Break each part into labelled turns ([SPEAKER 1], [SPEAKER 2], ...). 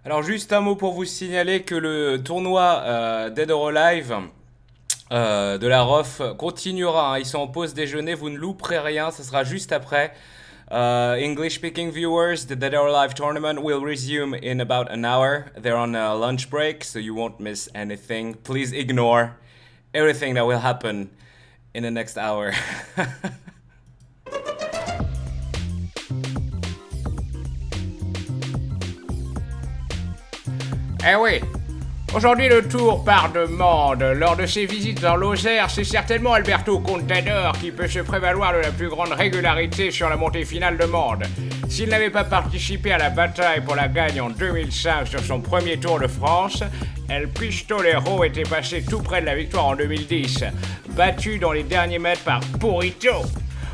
[SPEAKER 1] Alors juste un mot pour vous signaler que le tournoi Dead or Alive de la ROF continuera, hein. Ils sont en pause déjeuner, vous ne louperez rien, ça sera juste après. English speaking viewers, the Dead or Alive tournament will resume in about an hour. They're on a lunch break, so you won't miss anything. Please ignore everything that will happen in the next hour.
[SPEAKER 2] Eh oui, aujourd'hui le tour part de Mende. Lors de ses visites dans Lozère, c'est certainement Alberto Contador qui peut se prévaloir de la plus grande régularité sur la montée finale de Mende. S'il n'avait pas participé à la bataille pour la gagne en 2005 sur son premier Tour de France, El Pistolero était passé tout près de la victoire en 2010, battu dans les derniers mètres par Purito.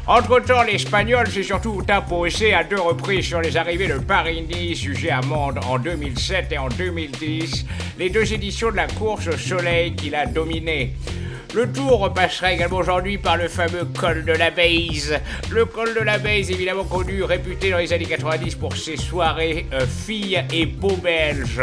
[SPEAKER 2] Entre-temps, l'Espagnol s'est surtout imposé à 2 reprises sur les arrivées de Paris-Nice jugées à Mende en 2007 et en 2010, les 2 éditions de la course au soleil qu'il a dominé. Le tour repassera également aujourd'hui par le fameux col de la Bèze. Le col de la Bèze, évidemment connu, réputé dans les années 90 pour ses soirées filles et beaux belges.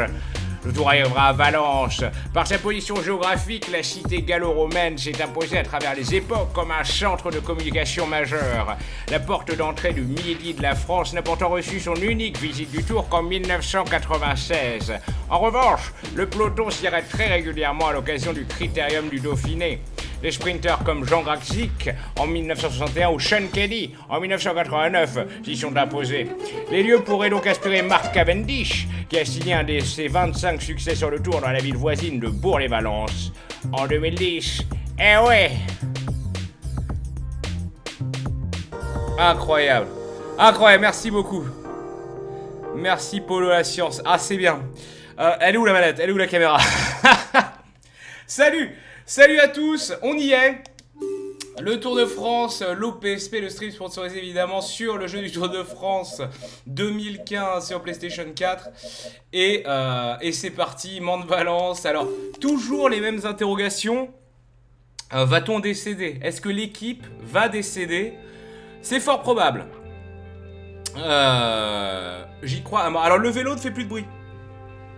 [SPEAKER 2] Le tour arrivera à Valence. Par sa position géographique, la cité gallo-romaine s'est imposée à travers les époques comme un centre de communication majeur. La porte d'entrée du Midi de la France n'a pourtant reçu son unique visite du Tour qu'en 1996. En revanche, le peloton s'y arrête très régulièrement à l'occasion du Critérium du Dauphiné. Des sprinteurs comme Jean Graczyk en 1961 ou Sean Kelly en 1989 s'y sont imposés. Les lieux pourraient donc inspirer Mark Cavendish, qui a signé un de ses 25 succès sur le Tour dans la ville voisine de Bourg-les-Valences en 2010. Eh ouais!
[SPEAKER 1] Incroyable. Incroyable, merci beaucoup. Merci Polo la science. Ah, c'est bien. Elle est où la manette? Elle est où la caméra? Salut! Salut à tous, on y est. Le Tour de France, l'OPSP, le stream sponsorisé évidemment sur le jeu du Tour de France 2015 sur PlayStation 4. Et c'est parti, Mende-Valence. Alors, toujours les mêmes interrogations. Va-t-on décéder? Est-ce que l'équipe va décéder? C'est fort probable. J'y crois. Alors, le vélo ne fait plus de bruit.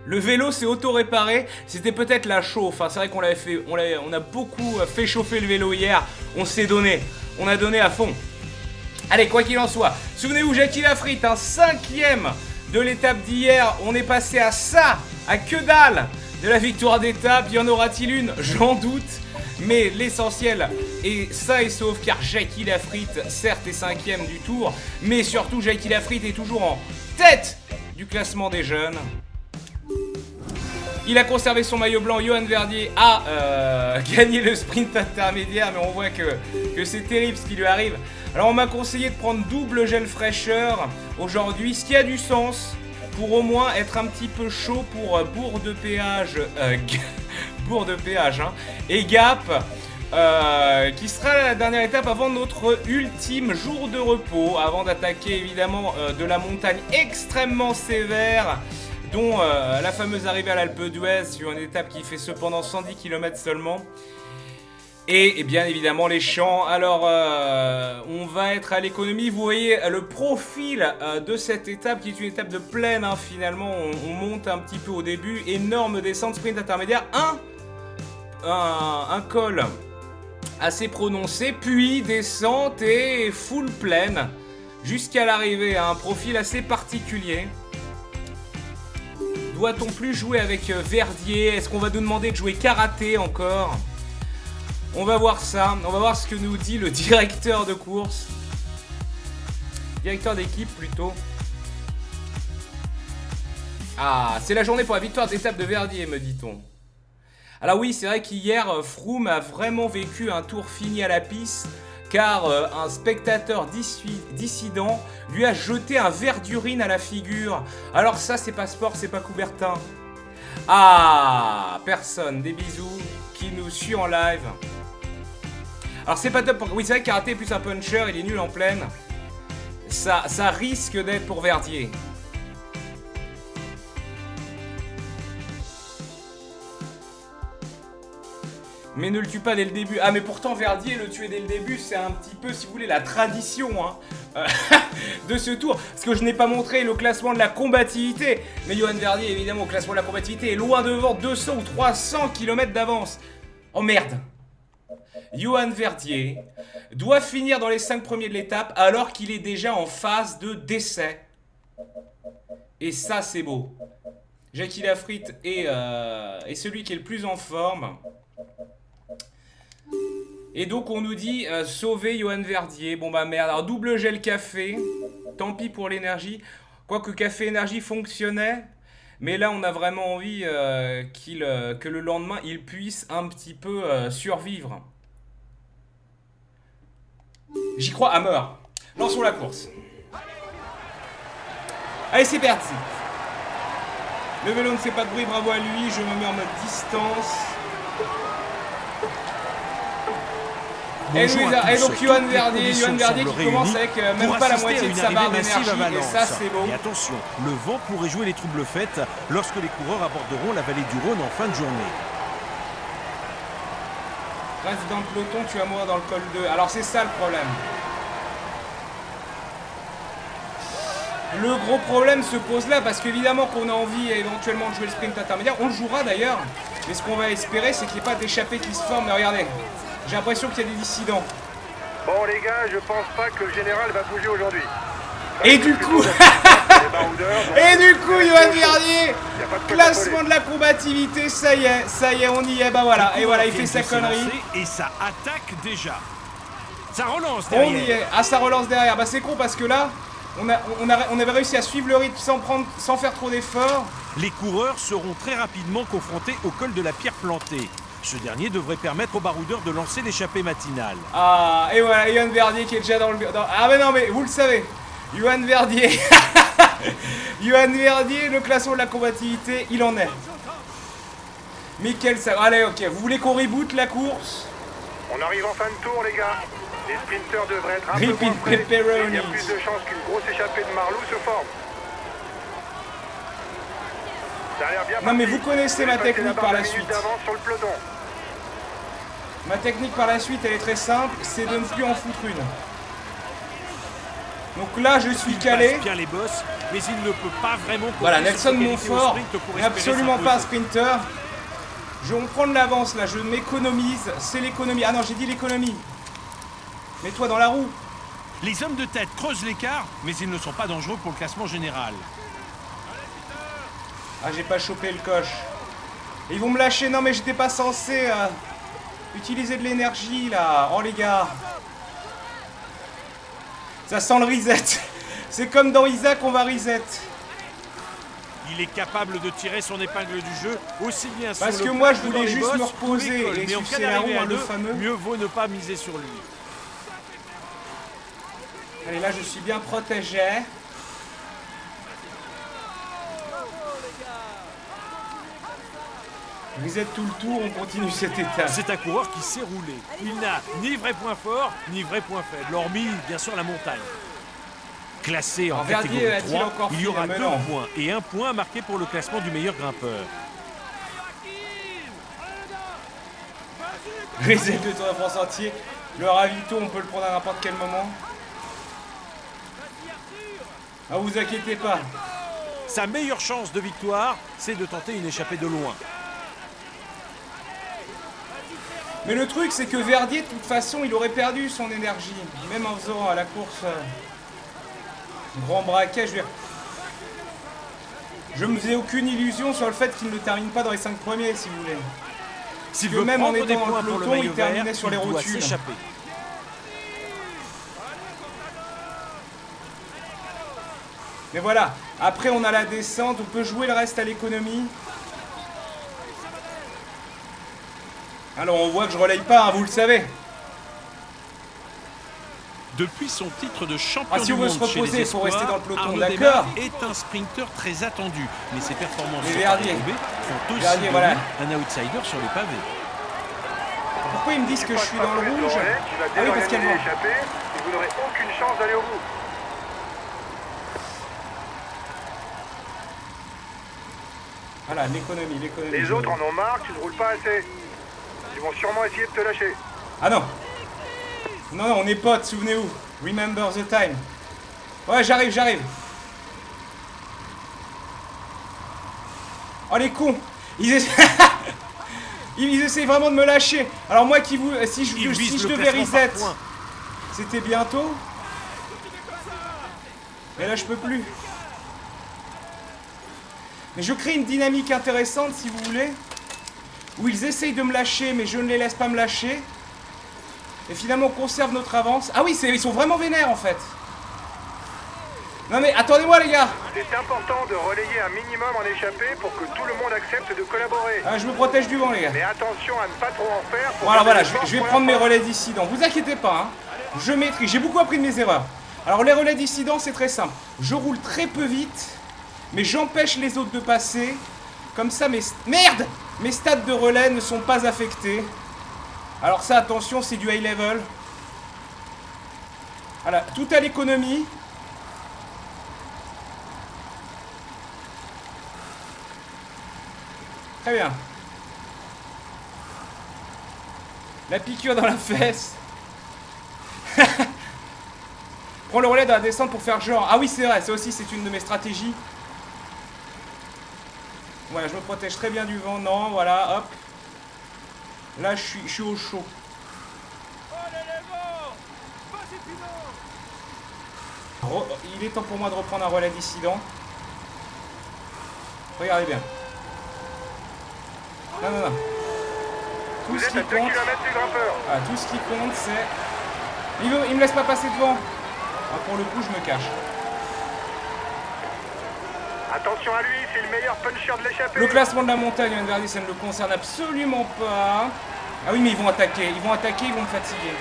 [SPEAKER 1] Le vélo s'est auto-réparé, c'était peut-être la chauffe, hein. C'est vrai qu'on l'avait fait, on a beaucoup fait chauffer le vélo hier, on s'est donné, on a donné à fond. Allez, quoi qu'il en soit, souvenez-vous, Jackie Lafritte, un 5e de l'étape d'hier, on est passé à ça, à que dalle de la victoire d'étape, y en aura-t-il une? J'en doute, mais l'essentiel est sain et sauf, car Jackie Lafritte, certes, est 5e du Tour, mais surtout Jackie Lafritte est toujours en tête du classement des jeunes. Il a conservé son maillot blanc, Johan Verdier a gagné le sprint intermédiaire, mais on voit que c'est terrible ce qui lui arrive. Alors on m'a conseillé de prendre double gel fraîcheur aujourd'hui, ce qui a du sens pour au moins être un petit peu chaud pour Bourg de Péage, Bourg de Péage hein, et Gap, qui sera la dernière étape avant notre ultime jour de repos, avant d'attaquer évidemment de la montagne extrêmement sévère, dont la fameuse arrivée à l'Alpe d'Huez sur une étape qui fait cependant 110 km seulement. Et bien évidemment les champs. Alors on va être à l'économie. Vous voyez le profil de cette étape qui est une étape de plaine hein, finalement. On monte un petit peu au début. Énorme descente, sprint intermédiaire. Un col assez prononcé. Puis descente et full plaine. Jusqu'à l'arrivée. Un profil assez particulier. Doit-on plus jouer avec Verdier? Est-ce qu'on va nous demander de jouer karaté encore? On va voir ça. On va voir ce que nous dit le directeur de course. Directeur d'équipe plutôt. Ah, c'est la journée pour la victoire d'étape de Verdier, me dit-on. Alors oui, c'est vrai qu'hier, Froome a vraiment vécu un tour fini à la pisse. Car un spectateur dissident lui a jeté un verre d'urine à la figure. Alors ça, c'est pas sport, c'est pas Coubertin. Ah, personne, des bisous, qui nous suit en live. Alors c'est pas top pour... Oui, c'est vrai que karaté est plus un puncher, il est nul en pleine. Ça risque d'être pour Verdier. Mais ne le tue pas dès le début. Ah mais pourtant Verdier le tuer dès le début, c'est un petit peu, si vous voulez, la tradition hein, de ce tour. Parce que je n'ai pas montré le classement de la combativité. Mais Johan Verdier, évidemment, au classement de la combativité est loin devant, 200 ou 300 km d'avance. Oh merde. Johan Verdier doit finir dans les 5 premiers de l'étape alors qu'il est déjà en phase de décès. Et ça c'est beau. Jackie Lafritte est celui qui est le plus en forme. Et donc on nous dit sauver Johan Verdier. Bon bah merde, alors double gel café. Tant pis pour l'énergie. Quoique café énergie fonctionnait. Mais là on a vraiment envie que le lendemain il puisse un petit peu survivre. J'y crois à mort. Lançons la course. Allez c'est parti. Le vélo ne fait pas de bruit, bravo à lui. Je me mets en mode distance. Et donc Johan Verdier qui commence avec même pas la moitié de sa barre d'énergie. Et ça c'est beau.
[SPEAKER 3] Et attention, le vent pourrait jouer les troubles fêtes lorsque les coureurs aborderont la vallée du Rhône en fin de journée.
[SPEAKER 1] Reste dans le peloton, tu vas mourir dans le col 2. Alors c'est ça le problème. Le gros problème se pose là parce qu'évidemment qu'on a envie éventuellement de jouer le sprint intermédiaire. On le jouera d'ailleurs. Mais ce qu'on va espérer c'est qu'il n'y ait pas d'échappée qui se forme. Mais regardez, j'ai l'impression qu'il y a des dissidents.
[SPEAKER 4] Bon les gars, je pense pas que le général va bouger aujourd'hui.
[SPEAKER 1] Et du coup, Johan Verdier, classement de la combativité, ça y est, on y est, bah voilà, et voilà, il fait sa connerie.
[SPEAKER 3] Et ça attaque déjà. Ça relance
[SPEAKER 1] derrière. On y est, ah ça relance derrière, bah c'est con parce que là, on avait réussi à suivre le rythme sans faire trop d'efforts.
[SPEAKER 3] Les coureurs seront très rapidement confrontés au col de la Pierre Plantée. Ce dernier devrait permettre aux baroudeurs de lancer l'échappée matinale.
[SPEAKER 1] Ah, et voilà, Johan Verdier qui est déjà dans le... Ah mais non, mais vous le savez, Johan Verdier, Johan Verdier, le classement de la combativité, il en est. Mickaël, ça... Allez, ok, vous voulez qu'on reboot la course?
[SPEAKER 4] On arrive en fin de tour, les gars. Les sprinters devraient être un peu moins près. Il y a plus de chances qu'une grosse échappée de Marlou se forme. Ça a l'air bien.
[SPEAKER 1] Non mais vous connaissez ma technique par la suite.
[SPEAKER 4] Sur le peloton.
[SPEAKER 1] Ma technique par la suite, elle est très simple, c'est de ne plus en foutre une. Donc là, je suis calé.
[SPEAKER 3] Bien les bosses, mais il ne peut pas vraiment.
[SPEAKER 1] Voilà, Nelson Montfort n'est absolument pas un sprinter. Je vais prendre l'avance là, je m'économise. C'est l'économie. Ah non, j'ai dit l'économie. Mets-toi dans la roue.
[SPEAKER 3] Les hommes de tête creusent l'écart, mais ils ne sont pas dangereux pour le classement général.
[SPEAKER 1] Ah, j'ai pas chopé le coche. Et ils vont me lâcher. Non, mais j'étais pas censé utiliser de l'énergie là. Oh les gars. Ça sent le reset. C'est comme dans Isaac, on va reset.
[SPEAKER 3] Il est capable de tirer son épingle du jeu aussi bien sur
[SPEAKER 1] parce que moi je voulais juste me reposer et sucer la roue, le fameux.
[SPEAKER 3] Mieux vaut ne pas miser sur lui.
[SPEAKER 1] Allez, là je suis bien protégé. Vous êtes tout le tour, on continue cette étape.
[SPEAKER 3] C'est un coureur qui s'est roulé. Il n'a ni vrai point fort, ni vrai point faible, hormis bien sûr la montagne. Classé en catégorie 3, il y aura 2 points et 1 point marqué pour le classement du meilleur grimpeur.
[SPEAKER 1] Reset de Tour de France entier. Le ravito, on peut le prendre à n'importe quel moment. Ah, vous inquiétez pas.
[SPEAKER 3] Sa meilleure chance de victoire, c'est de tenter une échappée de loin.
[SPEAKER 1] Mais le truc, c'est que Verdier, de toute façon, il aurait perdu son énergie. Même en faisant à la course grand braquet, je me faisais aucune illusion sur le fait qu'il ne termine pas dans les 5 premiers, si vous voulez.
[SPEAKER 3] S'il veut même en étant dans le peloton, il terminait sur les rotules.
[SPEAKER 1] Mais voilà, après on a la descente, on peut jouer le reste à l'économie. Alors on voit que je relaye pas, hein, vous le savez.
[SPEAKER 3] Depuis son titre de champion
[SPEAKER 1] si
[SPEAKER 3] du
[SPEAKER 1] on veut
[SPEAKER 3] monde
[SPEAKER 1] se reposer, il faut rester dans le peloton, d'accord.
[SPEAKER 3] Est un sprinter très attendu, mais ses performances
[SPEAKER 1] font
[SPEAKER 3] aussi Verdier, voilà. Un outsider sur les pavés.
[SPEAKER 1] Pourquoi ils me disent que je suis dans le rouge? Ah oui, parce qu'il y a le vent.
[SPEAKER 4] Vous n'aurez aucune chance d'aller au bout.
[SPEAKER 1] Voilà, l'économie.
[SPEAKER 4] Les autres en ont marre, tu ne roules pas assez. Ils vont sûrement essayer de te lâcher.
[SPEAKER 1] Ah non. Non, non, on est potes, souvenez-vous. Remember the time. Ouais, j'arrive. Oh les cons. Ils essaient vraiment de me lâcher. Alors moi qui vous... Si je devais reset, c'était bientôt. Mais là je peux plus. Mais je crée une dynamique intéressante si vous voulez. Où ils essayent de me lâcher mais je ne les laisse pas me lâcher. Et finalement on conserve notre avance. Ah oui, ils sont vraiment vénères en fait. Non mais attendez-moi les gars.
[SPEAKER 4] C'est important de relayer un minimum en échappée pour que tout le monde accepte de collaborer.
[SPEAKER 1] Ah, je me protège du vent les gars.
[SPEAKER 4] Mais attention à ne pas trop en faire.
[SPEAKER 1] Voilà, je vais prendre mes relais dissidents. Vous inquiétez pas, hein. Je maîtrise, j'ai beaucoup appris de mes erreurs. Alors les relais dissidents c'est très simple. Je roule très peu vite, mais j'empêche les autres de passer. Comme ça merde, mes stats de relais ne sont pas affectés. Alors ça attention, c'est du high level. Voilà, tout à l'économie. Très bien. La piqûre dans la fesse. Prends le relais dans la descente pour faire genre. Ah oui, c'est vrai, ça aussi c'est une de mes stratégies. Voilà, je me protège très bien du vent. Non, voilà, hop. Là, je suis au chaud. Il est temps pour moi de reprendre un relais dissident. Regardez bien. Non. Tout ce qui compte. Ah, tout ce qui compte, c'est. Il me laisse pas passer devant. Ah, pour le coup, je me cache.
[SPEAKER 4] Attention à lui, c'est le meilleur puncher de l'échappée.
[SPEAKER 1] Le classement de la montagne, Yoann Verdier, ça ne le concerne absolument pas. Ah oui, mais ils vont attaquer, ils vont me fatiguer.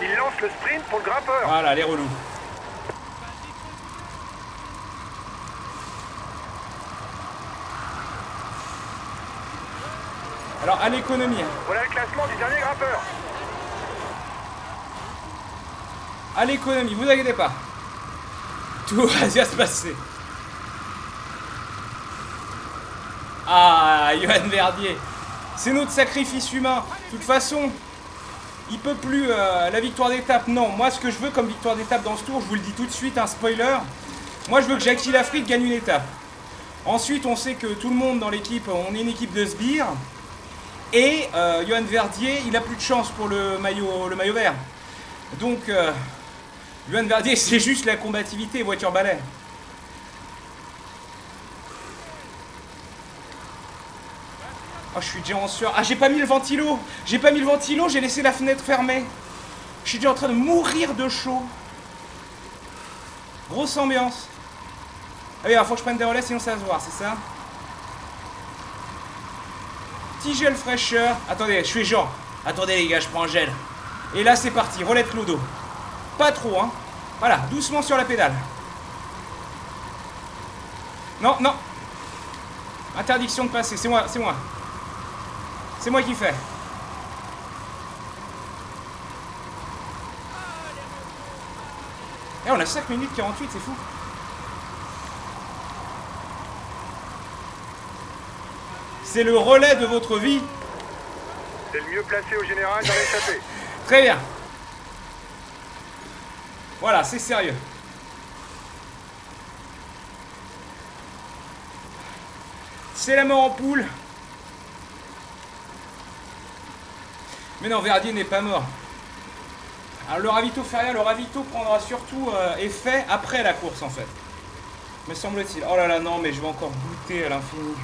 [SPEAKER 4] Il lance le sprint pour le grimpeur.
[SPEAKER 1] Voilà, les relous. Alors, à l'économie.
[SPEAKER 4] Voilà le classement du dernier grimpeur.
[SPEAKER 1] À l'économie, vous inquiétez pas. Tout va bien se passer. Ah, Yoann Verdier. C'est notre sacrifice humain. De toute façon, il peut plus la victoire d'étape. Non, moi ce que je veux comme victoire d'étape dans ce tour, je vous le dis tout de suite, un spoiler. Moi je veux que Jackie Lafrique gagne une étape. Ensuite, on sait que tout le monde dans l'équipe, on est une équipe de sbires. Et Yoann Verdier, il a plus de chance pour le maillot vert. Donc, Yoann Verdier, c'est juste la combativité, voiture balai. Oh, je suis déjà en sueur. Ah, j'ai pas mis le ventilo. J'ai laissé la fenêtre fermée. Je suis déjà en train de mourir de chaud. Grosse ambiance. Ah oui, alors faut que je prenne des relais, sinon ça va se voir, c'est ça? Petit gel fraîcheur. Attendez, je fais genre. Attendez les gars, je prends un gel. Et là, c'est parti. Relais de clodo. Pas trop, hein. Voilà, doucement sur la pédale. Non. Interdiction de passer, c'est moi. C'est moi qui fais. Et on a 5 minutes 48, c'est fou. C'est le relais de votre vie.
[SPEAKER 4] C'est le mieux placé au général dans l'échappée.
[SPEAKER 1] Très bien. Voilà, c'est sérieux. C'est la mort en poule. Mais non, Verdier n'est pas mort. Alors le ravito feria, le ravito prendra surtout effet après la course en fait. Me semble-t-il. Oh là là, non, mais je vais encore goûter à l'infini.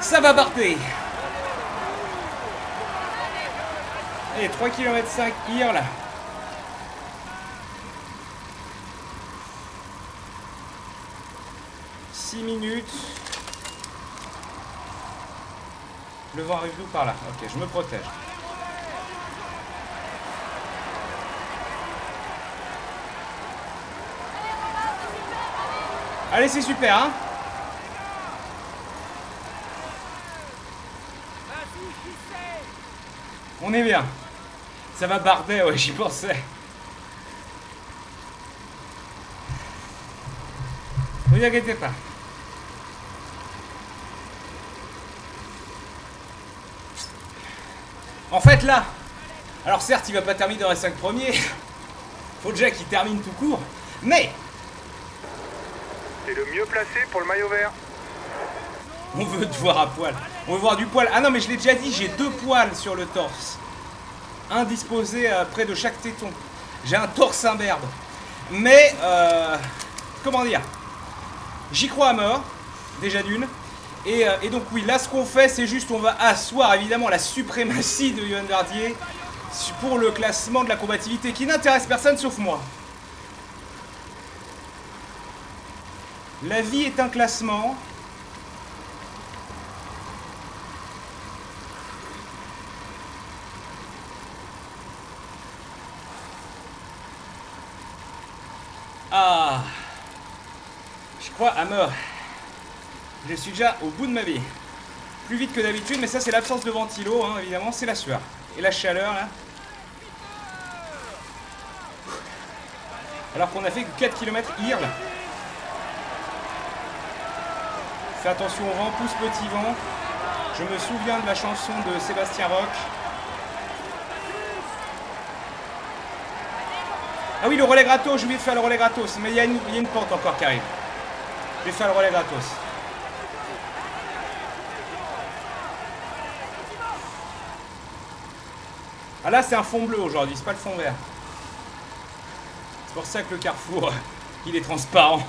[SPEAKER 1] Ça va barder. Allez, 3 km 5 hier là. Minutes. Le vent arrive d'où? Par là. Ok, je me protège. Allez, c'est super, hein? On est bien. Ça va barder, ouais, j'y pensais. Ne vous inquiétez pas. En fait, là, alors certes, il va pas terminer dans les 5 premiers. Faut déjà qu'il termine tout court. Mais
[SPEAKER 4] c'est le mieux placé pour le maillot vert.
[SPEAKER 1] on veut te voir à poil. On veut voir du poil. Ah non, mais je l'ai déjà dit, j'ai 2 poils sur le torse. Un disposé près de chaque téton. J'ai un torse imberbe. Mais, comment dire, j'y crois à mort, déjà d'une. Et donc oui, là ce qu'on fait, c'est juste, on va asseoir évidemment la suprématie de Yoann Verdier pour le classement de la combativité qui n'intéresse personne sauf moi. La vie est un classement. Ah, je crois à mort. Je suis déjà au bout de ma vie. Plus vite que d'habitude, mais ça c'est l'absence de ventilo, hein, évidemment, c'est la sueur. Et la chaleur, là. Alors qu'on a fait que 4 km hier, là. Fais attention au vent, pousse petit vent. Je me souviens de la chanson de Sébastien Roch. Ah oui, le relais gratos, j'ai oublié de faire le relais gratos. Mais il y a une pente encore qui arrive. Je vais faire le relais gratos. Ah là, c'est un fond bleu aujourd'hui, c'est pas le fond vert. C'est pour ça que le carrefour, il est transparent.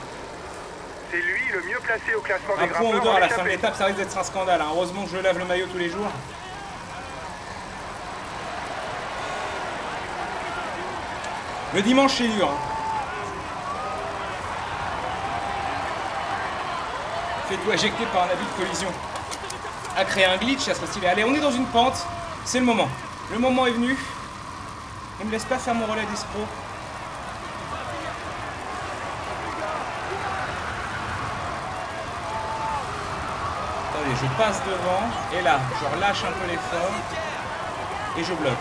[SPEAKER 4] C'est lui le mieux placé au classement des
[SPEAKER 1] un
[SPEAKER 4] grimpeurs.
[SPEAKER 1] point au dehors à la fin de l'étape, ça risque d'être un scandale. Hein. Heureusement que je lave le maillot tous les jours. Le dimanche, c'est dur. Hein. Fais-toi éjecter par un abus de collision. A créé un glitch, ça serait stylé. Allez, on est dans une pente. C'est le moment. Le moment est venu. Ne me laisse pas faire mon relais d'escroc. Attendez, je passe devant. Et là, je relâche un peu l'effort. Et je bloque.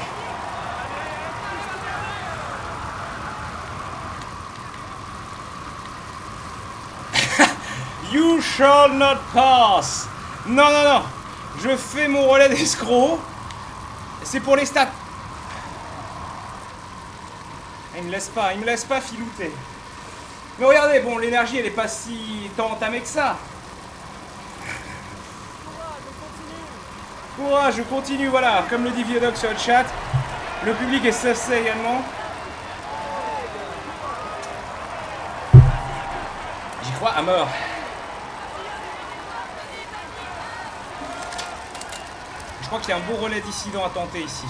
[SPEAKER 1] You shall not pass. Non, non, non. Je fais mon relais d'escroc. C'est pour les stats. Il me laisse pas filouter. Mais regardez, bon, l'énergie, elle est pas si tant entamée que ça. Courage, je continue, voilà. Comme le dit Viadoc sur le chat. Le public est saucé également. J'y crois à mort. Je crois qu'il y a un beau relais dissident à tenter ici.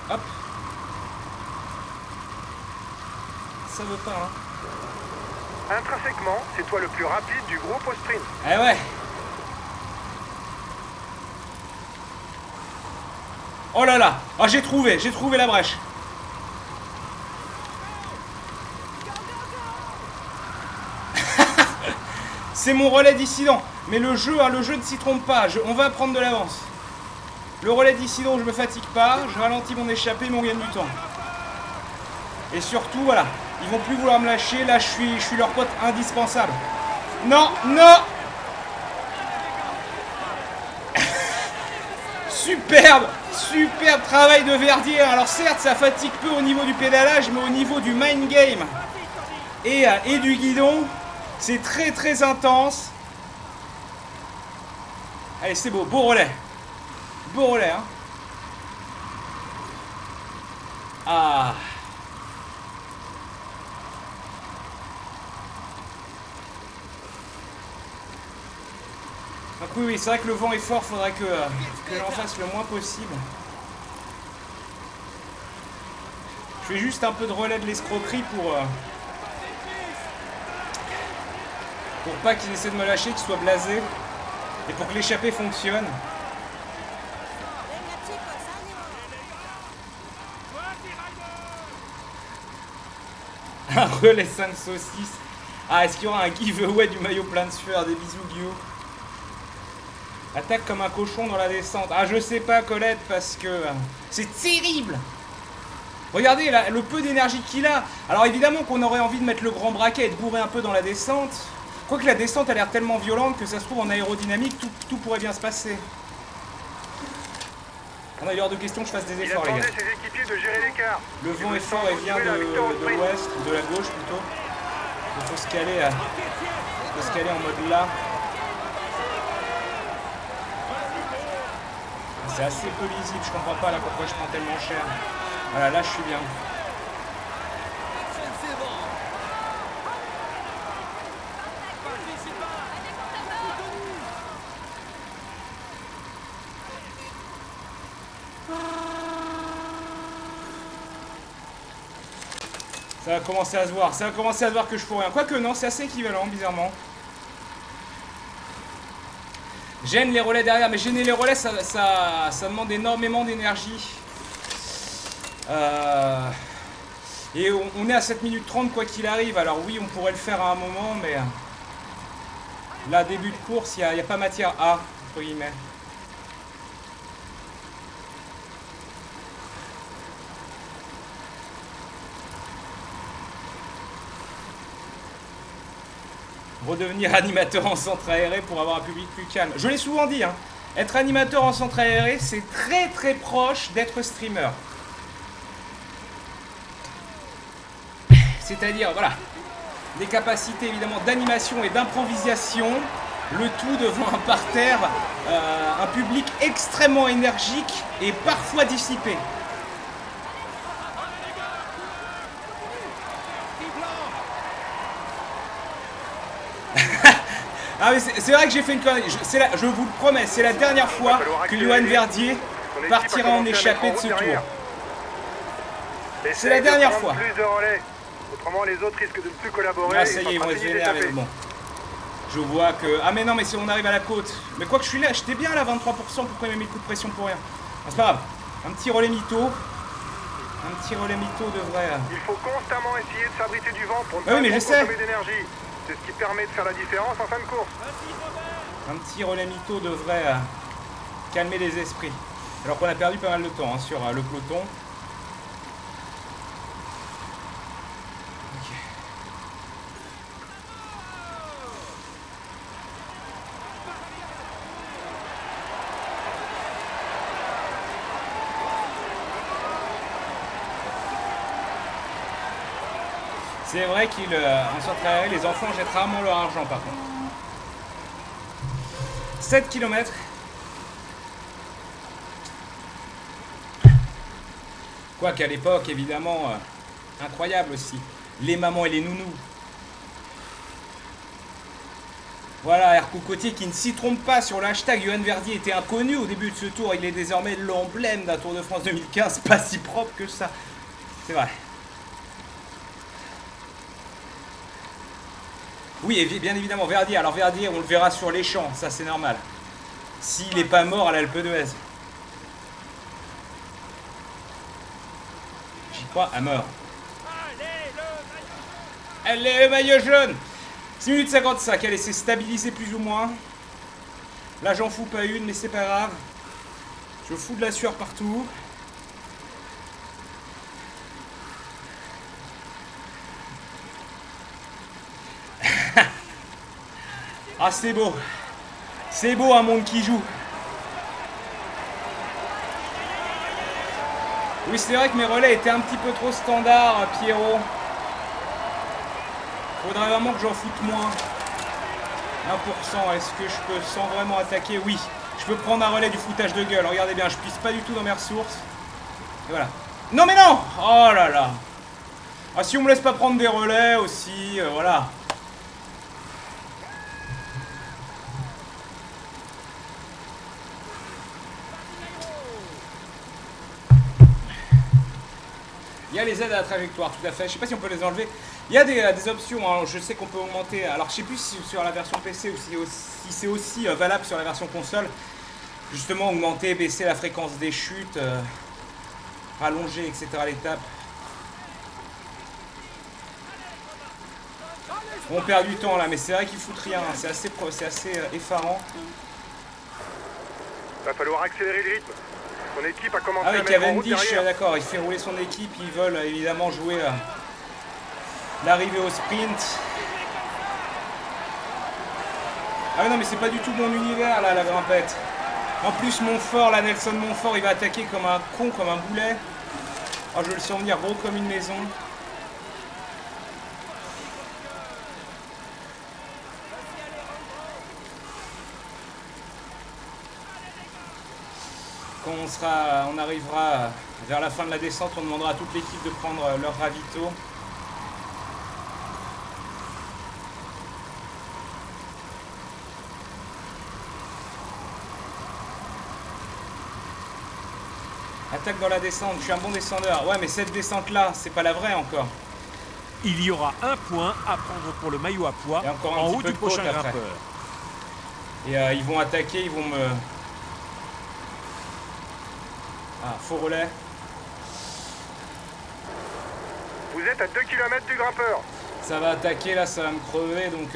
[SPEAKER 1] Hop. Ça veut pas, hein.
[SPEAKER 4] Intrinsèquement, c'est toi le plus rapide du groupe au sprint.
[SPEAKER 1] Eh ouais. Oh là là. Oh, j'ai trouvé la brèche. C'est mon relais dissident. Mais le jeu ne s'y trompe pas. On va prendre de l'avance. Le relais dissident, je me fatigue pas. Je ralentis mon échappée, mais on gagne du temps. Et surtout, voilà. Ils vont plus vouloir me lâcher. Là, je suis leur pote indispensable. Non, non. Superbe travail de Verdier. Alors certes, ça fatigue peu au niveau du pédalage, mais au niveau du mind game et du guidon, c'est très très intense. Allez, c'est beau, beau relais, hein. Ah. Donc oui, c'est vrai que le vent est fort, faudrait que j'en fasse le moins possible. Je fais juste un peu de relais de l'escroquerie pour pas qu'ils essaient de me lâcher, qu'ils soient blasés. Et pour que l'échappée fonctionne. Un relais 5 saucisses. Ah, est-ce qu'il y aura un giveaway du maillot plein de sueur? Des bisous, Guillaume. Attaque comme un cochon dans la descente. Ah, je sais pas, Colette, parce que c'est terrible. Regardez là, le peu d'énergie qu'il a. Alors évidemment qu'on aurait envie de mettre le grand braquet et de bourrer un peu dans la descente. Quoique la descente a l'air tellement violente que ça se trouve en aérodynamique, tout pourrait bien se passer. On a eu hors de question que je fasse des efforts, les gars.
[SPEAKER 4] Ses équipiers de gérer l'écart.
[SPEAKER 1] Le vent est fort et vient de l'ouest, de la gauche plutôt. Il faut se caler en mode là. C'est assez peu lisible, je comprends pas là pourquoi je prends tellement cher. Voilà, là je suis bien. Ça va commencer à se voir, que je fous rien. Quoique non, c'est assez équivalent, bizarrement. Gêne les relais derrière, mais gêner les relais, ça demande énormément d'énergie. Et on est à 7 minutes 30 quoi qu'il arrive. Alors oui, on pourrait le faire à un moment, mais là, début de course, il n'y a pas matière à, entre guillemets. Redevenir animateur en centre aéré pour avoir un public plus calme. Je l'ai souvent dit, hein. Être animateur en centre aéré, c'est très très proche d'être streamer. C'est-à-dire, voilà, des capacités évidemment d'animation et d'improvisation, le tout devant un parterre, un public extrêmement énergique et parfois dissipé. Ah mais c'est vrai que j'ai fait une connerie, je vous le promets, c'est la dernière fois que Johan Verdier partira en échappée de ce tour. C'est la dernière fois.
[SPEAKER 4] Plus de relais. Autrement les autres risquent de ne plus collaborer.
[SPEAKER 1] Ah ça y est, ils vont être vénères, mais bon. Je vois que... Ah mais non, mais si on arrive à la côte. Mais quoi que je suis là, j'étais bien là, 23%, pourquoi il m'a mis le coup de pression pour rien? Ah, c'est pas grave, un petit relais mytho. Un petit relais mytho devrait...
[SPEAKER 4] Il faut constamment essayer de s'abriter du vent pour ne pas
[SPEAKER 1] consommer
[SPEAKER 4] d'énergie. C'est ce qui permet de faire la différence en fin de course.
[SPEAKER 1] Un petit relais mytho devrait calmer les esprits. Alors qu'on a perdu pas mal de temps hein, sur le peloton. Okay. C'est vrai qu'en centre aéré, les enfants jettent rarement leur argent par contre. 7 km. Quoique à l'époque, évidemment, incroyable aussi. Les mamans et les nounous. Voilà, Hercou Cotier qui ne s'y trompe pas sur le hashtag. Johan Verdier était inconnu au début de ce tour. Il est désormais l'emblème d'un Tour de France 2015. Pas si propre que ça. C'est vrai. Oui, et bien évidemment, Verdier. Alors Verdier, on le verra sur les champs, ça c'est normal. S'il n'est pas mort à l'Alpe d'Huez. J'y crois, à mort. Allez, le maillot jaune. 6 minutes 55, allez, c'est stabilisé plus ou moins. Là, j'en fous pas une, mais c'est pas grave. Je fous de la sueur partout. Ah c'est beau. C'est beau un monde qui joue. Oui c'est vrai que mes relais étaient un petit peu trop standards Pierrot. Faudrait vraiment que j'en foute moins. 1%, est-ce que je peux sans vraiment attaquer? Oui. Je peux prendre un relais du foutage de gueule. Regardez bien, je pisse pas du tout dans mes ressources. Et voilà. Non mais non. Oh là là. Ah si on me laisse pas prendre des relais aussi, voilà. Il y a les aides à la trajectoire, tout à fait. Je sais pas si on peut les enlever. Il y a des options, hein. Je sais qu'on peut augmenter. Alors je sais plus si sur la version PC ou si c'est aussi valable sur la version console. Justement augmenter, baisser la fréquence des chutes, rallonger, etc. l'étape. On perd du temps là, mais c'est vrai qu'ils foutent rien. C'est assez effarant.
[SPEAKER 4] Va falloir accélérer le rythme. Son équipe a commencé
[SPEAKER 1] Ah
[SPEAKER 4] à
[SPEAKER 1] oui,
[SPEAKER 4] mettre en route
[SPEAKER 1] Cavendish,
[SPEAKER 4] derrière.
[SPEAKER 1] d'accord, il fait rouler son équipe, ils veulent évidemment jouer l'arrivée au sprint. Ah oui, non mais c'est pas du tout mon univers là, la grimpette. En plus Montfort, là, Nelson Montfort, il va attaquer comme un con, comme un boulet. Oh, je vais le sens venir gros comme une maison. Quand on arrivera vers la fin de la descente, on demandera à toute l'équipe de prendre leur ravito. Attaque dans la descente, je suis un bon descendeur. Ouais, mais cette descente-là, c'est pas la vraie encore.
[SPEAKER 3] Il y aura un point à prendre pour le maillot à pois en haut du prochain grimpeur.
[SPEAKER 1] Et ils vont attaquer, ils vont me... Ah, faux relais.
[SPEAKER 4] Vous êtes à 2 km du grimpeur.
[SPEAKER 1] Ça va attaquer, là, ça va me crever, donc...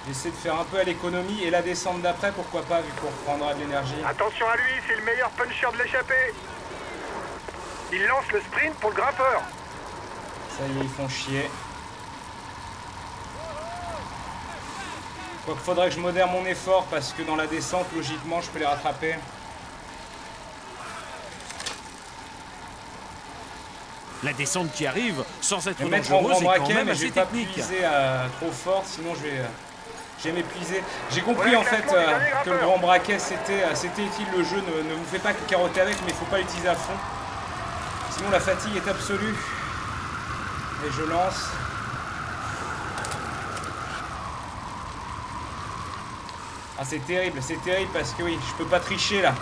[SPEAKER 1] J'essaie de faire un peu à l'économie. Et la descente d'après, pourquoi pas, vu qu'on reprendra de l'énergie.
[SPEAKER 4] Attention à lui, c'est le meilleur puncher de l'échappée. Il lance le sprint pour le grimpeur.
[SPEAKER 1] Ça y est, ils font chier. Quoique faudrait que je modère mon effort, parce que dans la descente, logiquement, je peux les rattraper.
[SPEAKER 3] La descente qui arrive, sans être
[SPEAKER 1] mettre en
[SPEAKER 3] dangereuse,
[SPEAKER 1] grand
[SPEAKER 3] est quand
[SPEAKER 1] braquet,
[SPEAKER 3] même
[SPEAKER 1] mais je
[SPEAKER 3] assez
[SPEAKER 1] vais pas
[SPEAKER 3] technique.
[SPEAKER 1] puiser trop fort, sinon je vais m'épuiser. J'ai compris
[SPEAKER 4] Ouais,
[SPEAKER 1] en fait
[SPEAKER 4] classement des derniers
[SPEAKER 1] que le
[SPEAKER 4] grimpeurs.
[SPEAKER 1] grand braquet c'était utile, le jeu ne vous fait pas que carotter avec, mais il faut pas l'utiliser à fond. Sinon la fatigue est absolue. Et je lance. Ah c'est terrible parce que oui, je peux pas tricher là.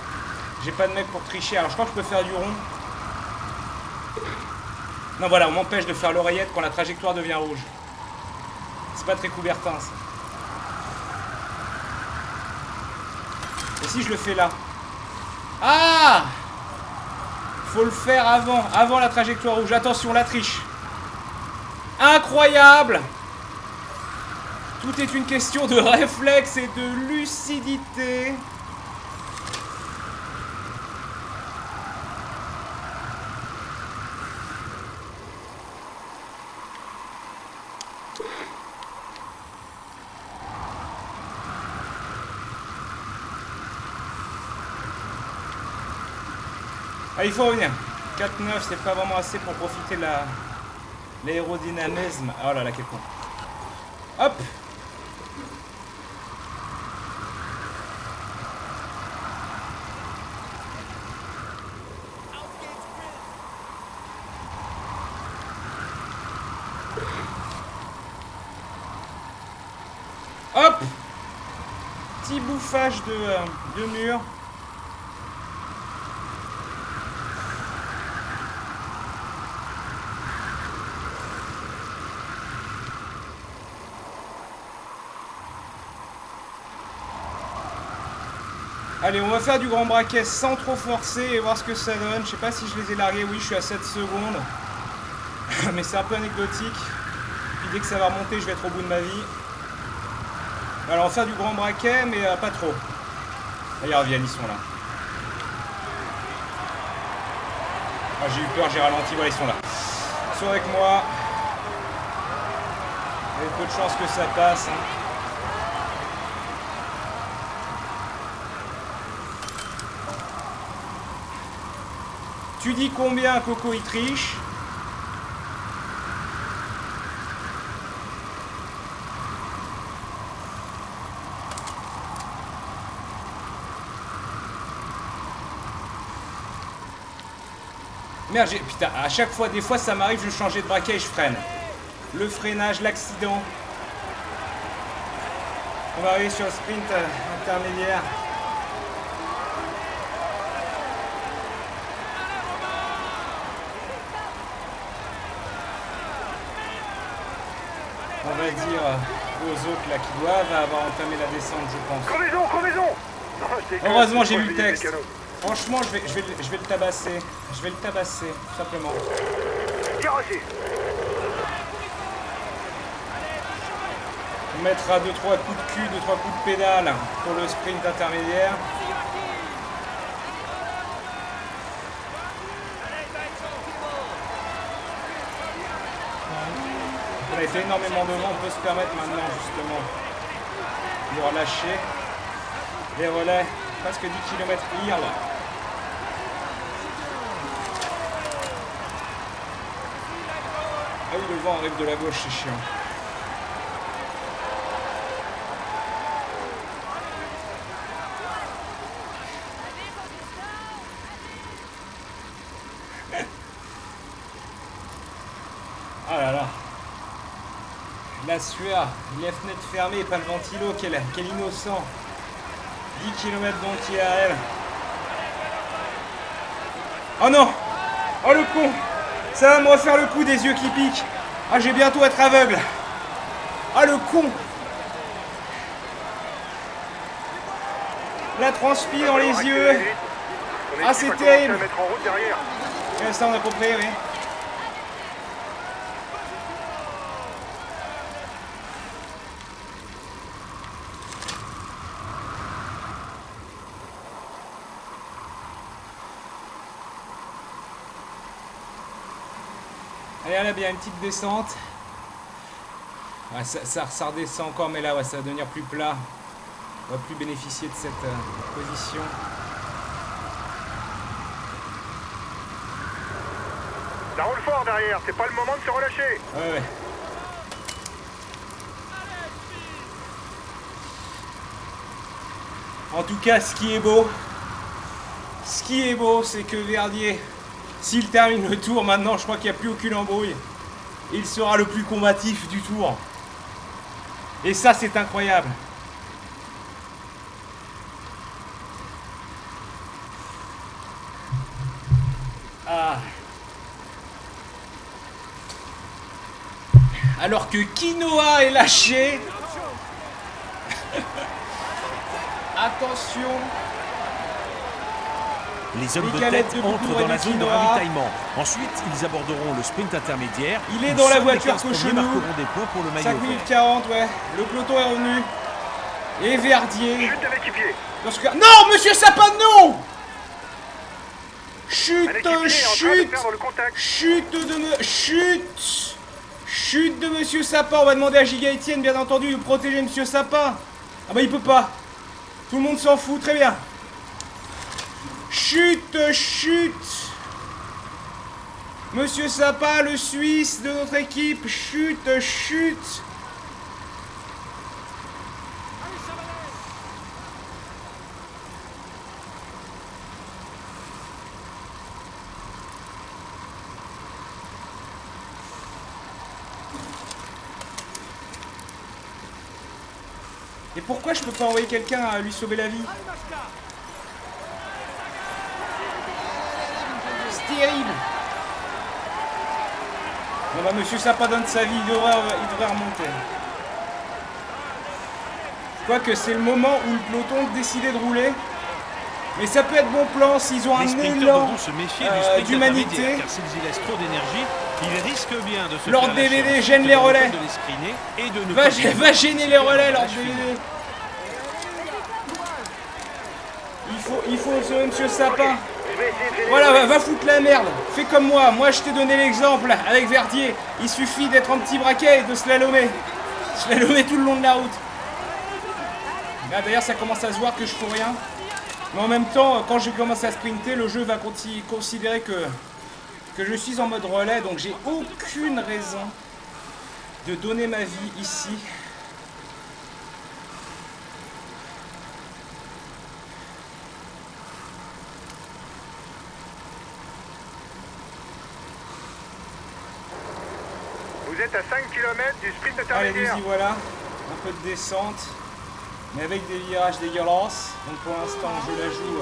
[SPEAKER 1] J'ai pas de mec pour tricher, alors je crois que je peux faire du rond. Non voilà, on m'empêche de faire l'oreillette quand la trajectoire devient rouge. C'est pas très Coubertin ça. Et si je le fais là? Ah! Faut le faire avant la trajectoire rouge. Attention, la triche. Incroyable! Tout est une question de réflexe et de lucidité. Ah, il faut revenir. 4-9, c'est pas vraiment assez pour profiter de l'aérodynamisme. Oh là là, quel con. Hop! Hop! Petit bouffage de mur. Allez, on va faire du grand braquet sans trop forcer et voir ce que ça donne. Je sais pas si je les ai largués. Oui, je suis à 7 secondes. Mais c'est un peu anecdotique. Puis dès que ça va remonter, je vais être au bout de ma vie. Alors, on va faire du grand braquet, mais pas trop. Là, ils reviennent, ils sont là. Ah, j'ai eu peur, j'ai ralenti. Voilà, ils sont là. Ils sont avec moi. Il y a peu de chance que ça passe. Hein. Tu dis combien, Coco, il triche? Merde, putain, à chaque fois, des fois ça m'arrive, je changeais de braquet et je freine. Le freinage, l'accident. On va arriver sur le sprint intermédiaire. On va dire aux autres là qui doivent avoir entamé la descente, je pense.
[SPEAKER 4] Crevaison, crevaison! Non, je déconne,
[SPEAKER 1] Heureusement
[SPEAKER 4] c'est
[SPEAKER 1] j'ai
[SPEAKER 4] pas
[SPEAKER 1] lu le
[SPEAKER 4] oublié,
[SPEAKER 1] texte.
[SPEAKER 4] mécano.
[SPEAKER 1] Franchement je vais le tabasser. Je vais le tabasser, tout simplement.
[SPEAKER 4] Tire aussi.
[SPEAKER 1] On mettra 2-3 coups de cul, 2-3 coups de pédale pour le sprint intermédiaire. On a été énormément devant, on peut se permettre maintenant justement de relâcher les relais, presque 10 km hier là. Ah oui, le vent arrive de la gauche, c'est chiant. Ah là là. La sueur, les fenêtres fermées, pas le ventilo, quel innocent. 10 km donc IRL. Oh non! Oh le con! Ça va me refaire le coup des yeux qui piquent. Ah, je vais bientôt être aveugle. Ah le con! La transpi dans les yeux. Ah c'est terrible. Ça on a compris, oui. Allez, là, il y a une petite descente. Ouais, ça redescend encore, mais là, ouais, ça va devenir plus plat. On va plus bénéficier de cette position.
[SPEAKER 4] Ça roule fort derrière, c'est pas le moment de se relâcher.
[SPEAKER 1] Ouais. En tout cas, ce qui est beau, c'est que Verdier, s'il termine le tour maintenant, je crois qu'il n'y a plus aucune embrouille. Il sera le plus combatif du tour. Et ça, c'est incroyable. Ah. Alors que Quinoa est lâché. Attention.
[SPEAKER 3] Les hommes de tête entrent dans la zone de ravitaillement. Ensuite, ils aborderont le sprint intermédiaire.
[SPEAKER 1] Il est dans la voiture Cochenou.
[SPEAKER 3] Marqueront des points pour le maillot
[SPEAKER 1] 5 minutes 40, ouais. Le peloton est revenu. Et Verdier.
[SPEAKER 4] Chute de l'équipier.
[SPEAKER 1] Non, monsieur Sapin, non! Chute de monsieur Sapin. On va demander à Giga Etienne, bien entendu, de protéger monsieur Sapin. Ah bah il peut pas. Tout le monde s'en fout, très bien. Chute. Monsieur Sapin, le Suisse de notre équipe. Chute. Et pourquoi je peux pas envoyer quelqu'un à lui sauver la vie? C'est terrible. Bon bah monsieur Sapin donne sa vie, il devrait remonter. Quoique c'est le moment où le peloton décidait de rouler. Mais ça peut être bon plan s'ils ont un élan d'humanité.
[SPEAKER 3] Car s'ils y laissent trop d'énergie, ils risquent bien de se
[SPEAKER 1] Lord DVD gêne les relais. Va gêner les relais, Lord DVD. Il faut sauver monsieur Sapin. Voilà, va foutre la merde. Fais comme moi. Moi, je t'ai donné l'exemple avec Verdier. Il suffit d'être en petit braquet et de slalomer. Slalomer tout le long de la route. Là, d'ailleurs, ça commence à se voir que je fous rien. Mais en même temps, quand je commence à sprinter, le jeu va considérer que je suis en mode relais. Donc, j'ai aucune raison de donner ma vie ici.
[SPEAKER 4] Vous êtes à 5 km du sprint intermédiaire.
[SPEAKER 1] Allez, voilà. Un peu de descente. Mais avec des virages dégueulasses. Donc pour l'instant, je la joue